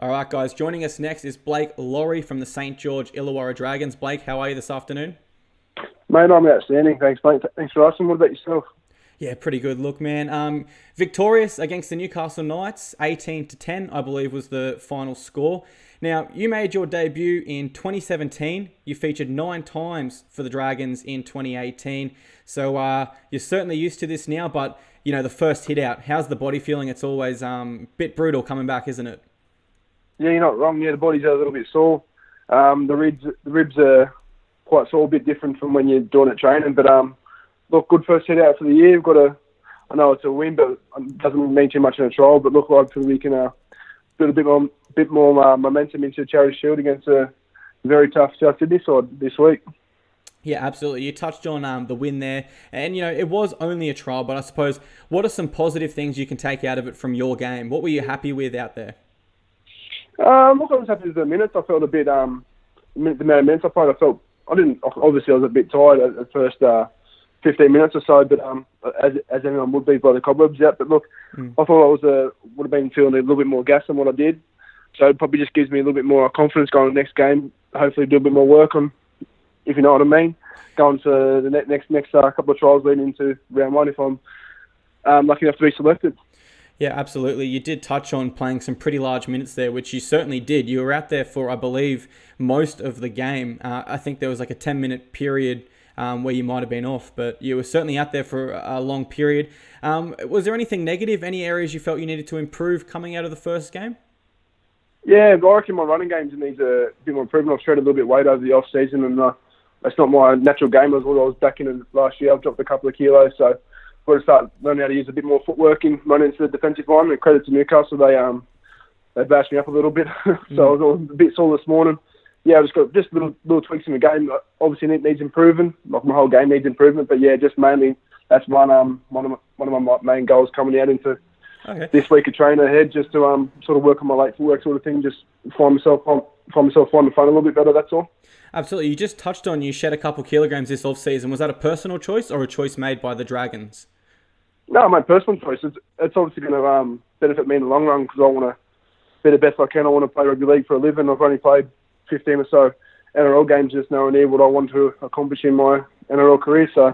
All right, guys, joining us next is Blake Lawrie from the St. George Illawarra Dragons. Blake, how are you this afternoon? Mate, I'm outstanding. Thanks, mate. Thanks for asking. What about yourself? Yeah, pretty good. Look, man, victorious against the Newcastle Knights, 18-10, I believe was the final score. Now, you made your debut in 2017. You featured 9 times for the Dragons in 2018. So you're certainly used to this now, but, you know, the first hit out, how's the body feeling? It's always a bit brutal coming back, isn't it? Yeah, you're not wrong. Yeah, the body's a little bit sore. The ribs are quite sore, a bit different from when you're doing it training. But look, good first hit out for the year. We've got I know it's a win, but it doesn't mean too much in a trial. But look, hopefully we can build a bit more momentum into Charity Shield against a very tough South Sydney side this week. Yeah, absolutely. You touched on the win there. And, you know, it was only a trial, but I suppose, what are some positive things you can take out of it from your game? What were you happy with out there? Look, I was happy with the minutes. I felt a bit, the amount of minutes I played, obviously I was a bit tired at the first 15 minutes or so, but as anyone would be by the cobwebs out. But look, I thought I would have been feeling a little bit more gas than what I did. So it probably just gives me a little bit more confidence going to the next game. Hopefully do a bit more work on, if you know what I mean, going to the next couple of trials leading into round 1 if I'm lucky enough to be selected. Yeah, absolutely. You did touch on playing some pretty large minutes there, which you certainly did. You were out there for, I believe, most of the game. I think there was like a 10-minute period where you might have been off, but you were certainly out there for a long period. Was there anything negative, any areas you felt you needed to improve coming out of the first game? Yeah, I reckon my running games needs a bit more improvement. I've shredded a little bit of weight over the off-season, and that's not my natural game. As well, I was back in it last year. I've dropped a couple of kilos, so I've got to start learning how to use a bit more footwork in running into the defensive line. And credit to Newcastle, they bashed me up a little bit, so I was a bit sore this morning. Yeah, I've just got little tweaks in the game. Obviously, it needs improving. Like my whole game needs improvement, but yeah, just mainly that's one of my main goals coming out into this week of training ahead, just to sort of work on my late footwork sort of thing. Just find myself on the front a little bit better. That's all. Absolutely. You just touched on you shed a couple kilograms this off-season. Was that a personal choice or a choice made by the Dragons? No, my personal choice. It's obviously going to benefit me in the long run because I want to be the best I can. I want to play rugby league for a living. I've only played 15 or so NRL games, just nowhere near what I want to accomplish in my NRL career. So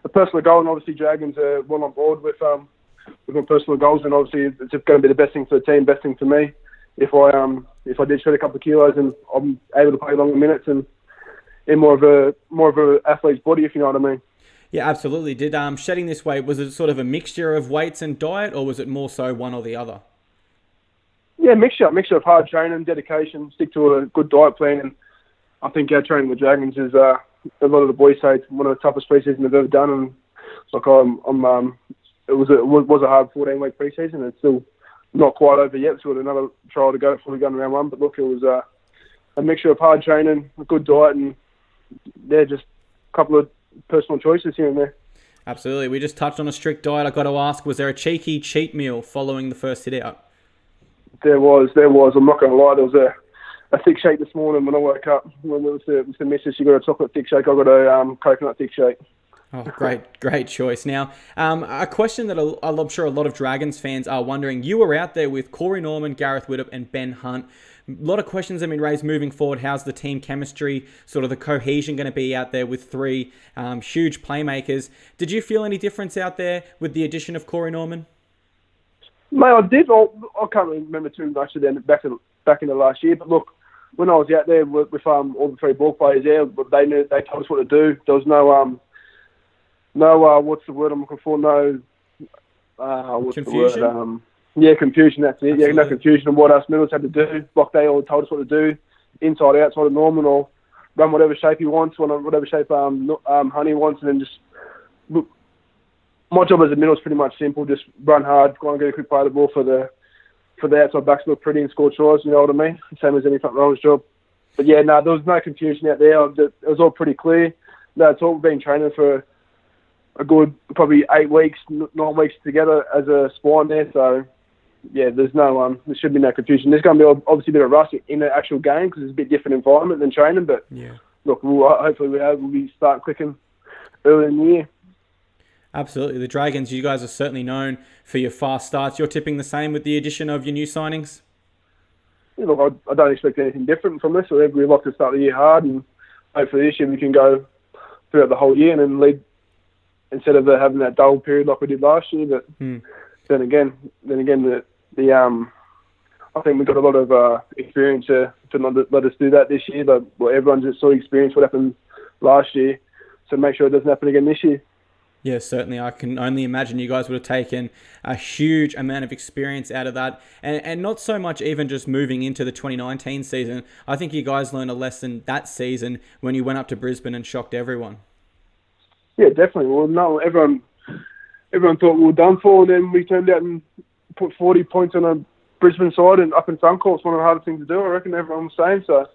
a personal goal, and obviously Dragons are well on board with my personal goals, and obviously it's going to be the best thing for the team, best thing for me. If I did shed a couple of kilos and I'm able to play longer minutes and in more of a athlete's body, if you know what I mean. Yeah, absolutely. Did shedding this weight, was it sort of a mixture of weights and diet, or was it more so one or the other? Yeah, mixture of hard training, dedication, stick to a good diet plan, and I think our training with Dragons is a lot of the boys say it's one of the toughest pre-seasons they've ever done, and like it was a hard 14-week pre-season. It's still not quite over yet. So we've got another trial to go before we go in round 1. But look, it was a mixture of hard training, a good diet, and just a couple of personal choices here and there. Absolutely. We just touched on a strict diet. I've got to ask, was there a cheeky cheat meal following the first hit out? There was. I'm not going to lie. There was a thick shake this morning when I woke up. When it was the missus, she got a chocolate thick shake. I got a coconut thick shake. Oh, great choice. Now, a question that I'm sure a lot of Dragons fans are wondering. You were out there with Corey Norman, Gareth Widdop and Ben Hunt. A lot of questions have been raised moving forward. How's the team chemistry, sort of the cohesion going to be out there with 3 huge playmakers? Did you feel any difference out there with the addition of Corey Norman? Mate, I did. I can't really remember too much of them back in the last year. But look, when I was out there with all the 3 ball players there, they told us what to do. There was no what's the word I'm looking for? No, what's confusion? The word? Confusion. That's it. Absolutely. Yeah, no confusion on what us middles had to do. Like they all told us what to do, inside, outside of Norman, or run whatever shape he wants, whatever shape Honey wants, and then just look. My job as a middle is pretty much simple. Just run hard, go and get a quick play of the ball for the outside backs to look pretty and score tries. You know what I mean? Same as any front rower's job. But yeah, no, there was no confusion out there. It was all pretty clear. That's all. We've been training for a good probably 8 weeks, 9 weeks together as a spine there. So yeah, there should be no confusion. There's going to be obviously a bit of rush in the actual game because it's a bit different environment than training. But look, hopefully we'll be starting clicking early in the year. Absolutely. The Dragons, you guys are certainly known for your fast starts. You're tipping the same with the addition of your new signings? look, I don't expect anything different from this. We'd like to start the year hard, and hopefully this year we can go throughout the whole year and then lead instead of having that dull period like we did last year. But then again, I think we've got a lot of experience to let us do that this year. But everyone's sort of experienced what happened last year, so make sure it doesn't happen again this year. Yeah, certainly. I can only imagine you guys would have taken a huge amount of experience out of that. And not so much even just moving into the 2019 season. I think you guys learned a lesson that season when you went up to Brisbane and shocked everyone. Yeah, definitely. Well, no, everyone thought we were done for, and then we turned out and put 40 points on a Brisbane side and up in Suncorp. It's one of the hardest things to do, I reckon everyone was saying. So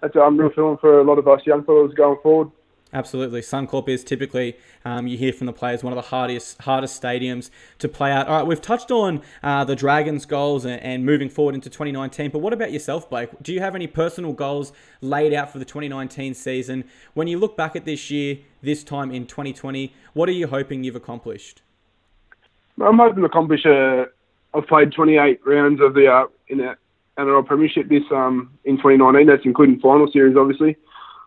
that's an unreal feeling for a lot of us young fellas going forward. Absolutely. Suncorp is typically, you hear from the players, one of the hardest stadiums to play out. All right, we've touched on the Dragons' goals and moving forward into 2019, but what about yourself, Blake? Do you have any personal goals laid out for the 2019 season? When you look back at this year, this time in 2020, what are you hoping you've accomplished? I'm hoping to accomplish I've played 28 rounds of the in the NRL Premiership this in 2019. That's including final series, obviously.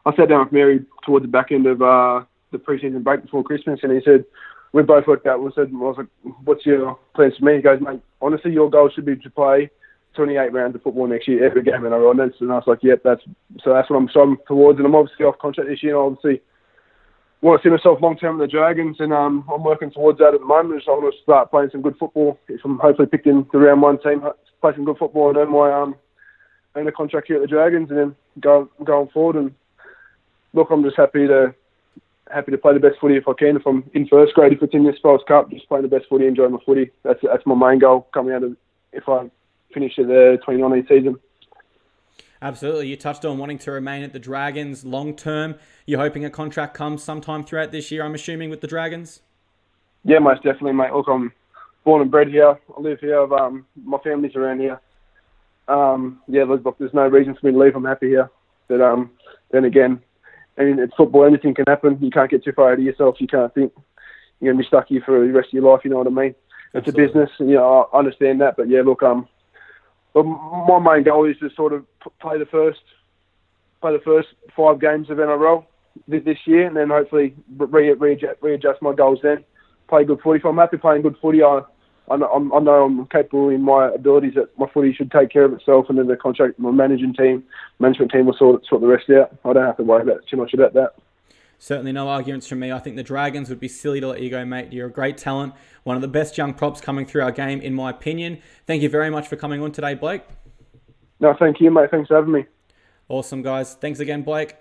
I sat down with Mary towards the back end of the pre-season break before Christmas, and he said, we both worked out. I was like, what's your plans for me? He goes, mate, honestly, your goal should be to play 28 rounds of football next year, every game in NRL. And I was like, yep, that's what I'm striving towards. And I'm obviously off contract this year, and I obviously want to see myself long-term with the Dragons, and I'm working towards that at the moment. So I want to start playing some good football. If I'm hopefully picked in the round one team, play some good football and earn a contract here at the Dragons, and then going forward. And look, I'm just happy to play the best footy if I can. If I'm in first grade, if it's in this Spurs Cup, just playing the best footy, enjoying my footy. That's my main goal coming out of if I finish the 2019 season. Absolutely. You touched on wanting to remain at the Dragons long term. You're hoping a contract comes sometime throughout this year, I'm assuming, with the Dragons? Yeah, most definitely, mate. Look, I'm born and bred here. I live here. My family's around here. Look, there's no reason for me to leave. I'm happy here. But then again, I mean, it's football. Anything can happen. You can't get too far out of yourself. You can't think you're going to be stuck here for the rest of your life. You know what I mean? It's Absolutely. A business, and I understand that. But yeah, look, but my main goal is to sort of play the first 5 games of NRL this year, and then hopefully readjust my goals. Then play good footy. If I'm happy playing good footy, I know I'm capable in my abilities. That my footy should take care of itself, and then my management team will sort the rest out. I don't have to worry too much about that. Certainly no arguments from me. I think the Dragons would be silly to let you go, mate. You're a great talent. One of the best young props coming through our game, in my opinion. Thank you very much for coming on today, Blake. No, thank you, mate. Thanks for having me. Awesome, guys. Thanks again, Blake.